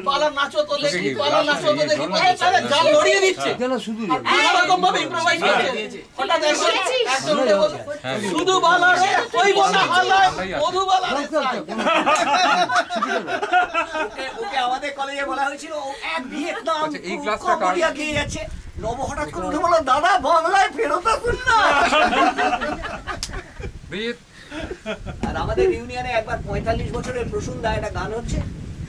পালা নাচো তো দেখি, পালা নাচো তো দেখি, তাহলে জাল লড়িয়ে দিচ্ছে কেন শুধু এরকম ভাবে ইমপ্রোভাইজ করছে। হঠাৎ একজন উঠে বলে, শুধু বালা রে ওই বলা হালা মধু বালা রে। ওকে আমাদের কলেজে বলা হয়েছিল ও এক ভিয়েতনাম এই ক্লাসটা কম্বোডিয়া গিয়ে যাচ্ছে। নব হঠাৎ করে উঠে বলল, দাদা বাংলায় ফেরত আসুন না। আর আমাদের ইউনিয়নে একবার 45 বছরের প্রসূনদা একটা গান হচ্ছে,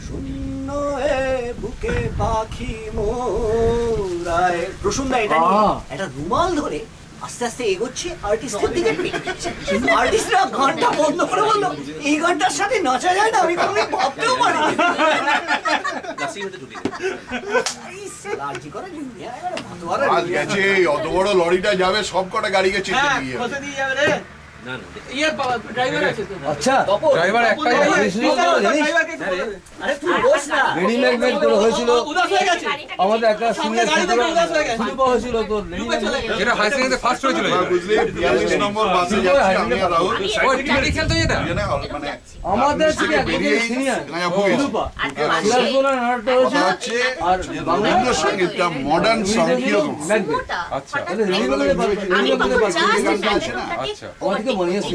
শূন্য এ বুকে পাখি মোরায়। প্রসূনদা এটা নিয়ে একটা রুমাল ধরে আস্তে আস্তে এগোচ্ছে আর্টিস্টের দিকে। আর্টিস্টরা গানটা বন্ধ করে বললো, এই গানটার সাথে নাচা যায় না, আমি কোনোদিন ভাবতেও পারি। আজ গেছে অত বড় লরিটা যাবে, সব কটা গাড়িকে চেপে হ্যাঁ দিয়ে খসে দিয়ে যাবে রে। না না ইয়ে ড্রাইভার আছে তো। আচ্ছা ড্রাইভার একটাই ড্রাইভারকে কি বলবে? আরে তুই বস না। রেডিমেড করে হয়েছিল উদাস হয়ে গেছে। আমাদের একটা সিনিয়র শিল্প হয়েছিল তো যেটা হাই সেকেন্ডারি ফার্স্ট হয়েছিল বুঝলি 42 নম্বর বাসে যাচ্ছি আমি আর রাহুল ওই টিটি খেলতে যেটা মানে আমাদের থেকে একজন সিনিয়র শিল্পা সিরাজগোলা নাটকটা হয়েছে আর রবীন্দ্র সঙ্গীতটা মডার্ন সং কিরকম আচ্ছা আচ্ছা আমাকে মনে আছে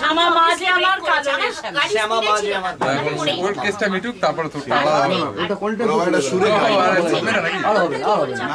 শ্যামা মাঝে আমার কাছে শ্যামা মাঝে আমার ওর কেসটা মিটুক তারপরে তো টাকা এটা কোনটা সুরে আর হবে না